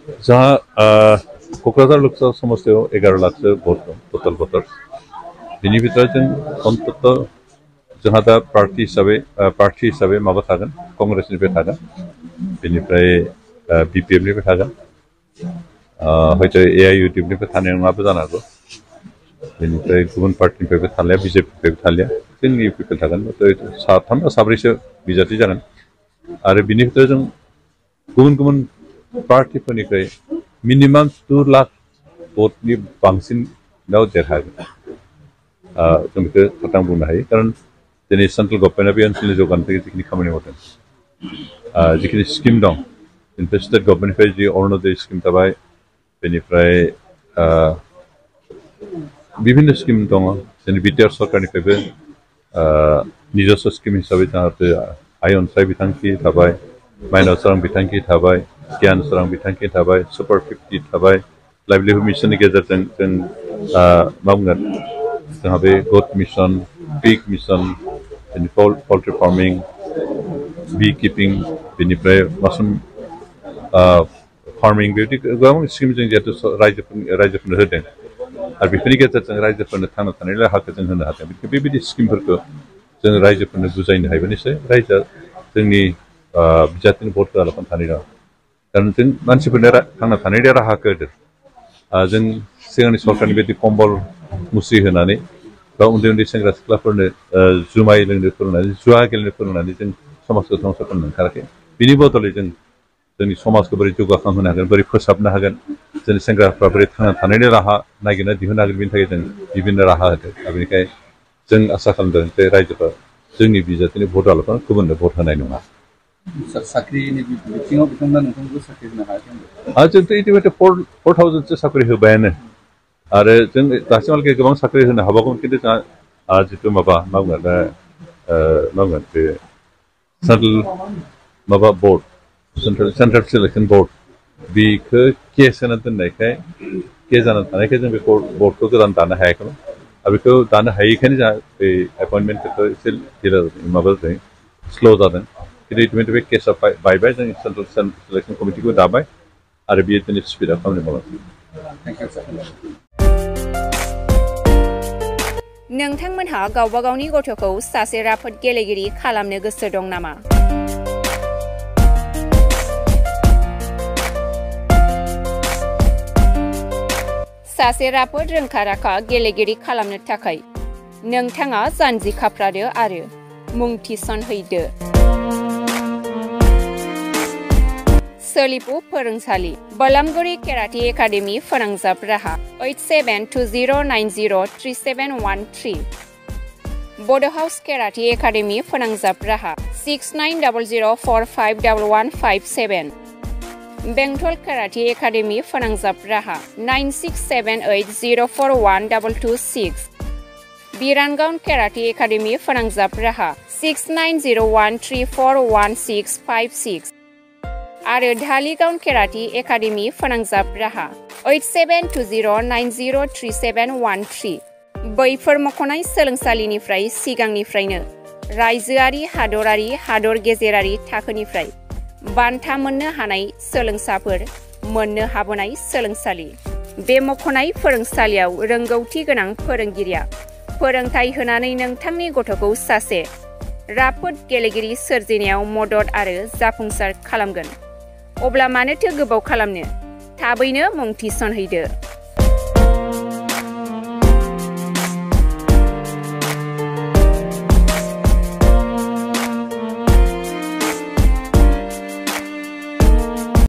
जहाँ क'क्राझार लोकसभा समस्तियाव 11 लाखसो भट दं टटेल भटार बिनि भितराव जों अन्तत जोंहा दा पार्टी हिसाबै माबा थागोन कंग्रेसनिफ्राय थागोन बेनिफ्राय BPF निफ्राय थागोन हयथ' AIUDF निफ्राय थानाय नङाबो जानो हागौ बेनिफ्राय गुबुन पार्टिनिफ्रायबो थालिया BJP निफ्रायबो थालिया जोंनि UPफोर थागोन साथाम बा साब्रैसो बिजाथि जागोन आरो बिनि भितराव जों गुबुन पार्टिफोरनिफ्राय मिनिमाम 2 लाख भटनि बांसिनाव देरहागोन जों बेखौ खाथां बुंनो हायो खारन दिनै सेन्ट्रेल गभर्नमेन्टआ बे ओनसोलनि जौगानो थाखाय जिखिनि खामानि मावदों जिखिनि स्किम दं बेनिफ्राय स्टेट गभर्नमेन्टनिफ्राय जि अरुणोदय स्किम थाबाय बेनिफ्राय विभिन्न स्किम दङ जोंनि BTR सरकारनिफ्रायबो निजस्व स्किम हिसाबै जाहाथे आइ अनसाय बिथांखि थाबाय माइनाव सोरां बिथांखि थाबाय गियान सोरां बिथांखि थाबाय सुपार 50 थाबाय लाइभलिहुड मिशननि गेजेरजों जों मा बुंगोन जोंहा बे goat mission pig mission poultry farming bee keeping बेनिफ्राय मासरुम फार्मिं बेबायदि गोबां स्किम जों जिहेतु रायजोफोरनो होदों आरो बेफोरनि गेजेरजों रायजोफोरनो थांना थानायनि राहाखौ जों होनो हादों बेबायदि स्किमफोरखौ जों रायजोफोरनो बुजायनो हायोबा निसय रायजोआ जोंनि बिजाथिनि भट होआलाफानो थानाय नङा खारन जों मानसिफोरनो थांना थानायनि राहाखौ होदों जों सिगांनि सरकारनि बायदि कम्बल मुस्रि होनानै बा उन्दै सेंग्रा सिख्लाफोरनो जुमाय लोंनो फोरोंनानै जुवा गेलेनो फोरोंनानै जों समाजखौ ध्वंस खालामनो ओंखाराखै बिनि बदलै जों जोंनि समाजखौ बोरै जौगाखांहोनो हागोन बोरै फोसाबनो हागोन जोंनि सेंग्राफ्रा बोरै थांना थानायनि राहा नागिरना दिहुननो हागोन बेनि थाखाय जों बिभिन्न राहा होदों दा बेनिखायनो जों आसा खालामदों जे रायजोफ्रा जोंनि बिजाथिनि भट होआलाफानो गुबुननो भट होनाय नङा साख्रिनि बिथिङाव बिथांमोना नोंथांखौ साख्रि होनो हायाखै जोंथ' इतिमध्य 4,000सो साख्रि होबायानो आरो जों दासिमहालागै गोबां साख्रि होनो हाबावगौमोन खिन्थु जोंहा जिथु माबा मा बुंगोन बे सेन्ट्रेल माबा बर्ड सेन्ट्रेल सिलेक्सन बर्ड बेखौ केस होना दोननायखाय केस जानानै थानायखाय जों बे बर्डखौ गोदान दानो हायाखैमोन आरो बेखौ दानो हायैखायनो जोंहा बे एपइन्टमेन्टखौ एसे माबा जादों स्ल' जादों खिन्थु इतिमध्य बे केसआ बायबाय जों सेन्ट्रेल सिलेक्सन कमिटिखौ दाबाय आरो बियो दिनै स्पिडआव खामानि मावगासिनो नोंथांमोनहा गावबा गावनि गथ'खौ सासे राफोद गेलेगिरि खालामनो गोसो दं नामा? सासे राफोद रोंखा-राखा गेलेगिरि खालामनो थाखाय नोंथाङा जानजि खाफ्रादो आरो मुं थिसनहैदो। सोलिफु फोरोंसालि बलामगुरि केराटे एकाडेमि फोनांजाब राहा 8720903713 बड' हाउस केराटे एकाडेमि फोनांजाब राहा 6900451157 बेंटल केराटे एकाडेमि फोनांजाब राहा 9678041226 बिरानगाव केराटे एकाडेमि फोनांजाब राहा 6901341656 आरो धालिगाव केराटे एकाडेमि फोनांजाब राहा 8720903713 बैफोर मख'नाय सोलोंसालिनिफ्राय सिगांनिफ्रायनो रायजोआरि हादरारि हादर गेजेरारि थाखोनिफ्राय बान्था मोननो हानाय सोलोंसाफोर मोननो हाबोनाय सोलोंसालि बे मख'नाय फोरोंसालियाव रोंगौथि गोनां फोरोंगिरिया फोरोंथाय होनानै नोंथांनि गथ'खौ सासे राफोद गेलेगिरि सोरजिनायाव मदद आरो जाफुंसार खालामगोन। अब्ला मानोथो गोबाव खालामनो थाबैनो मुं थिसनहैदो।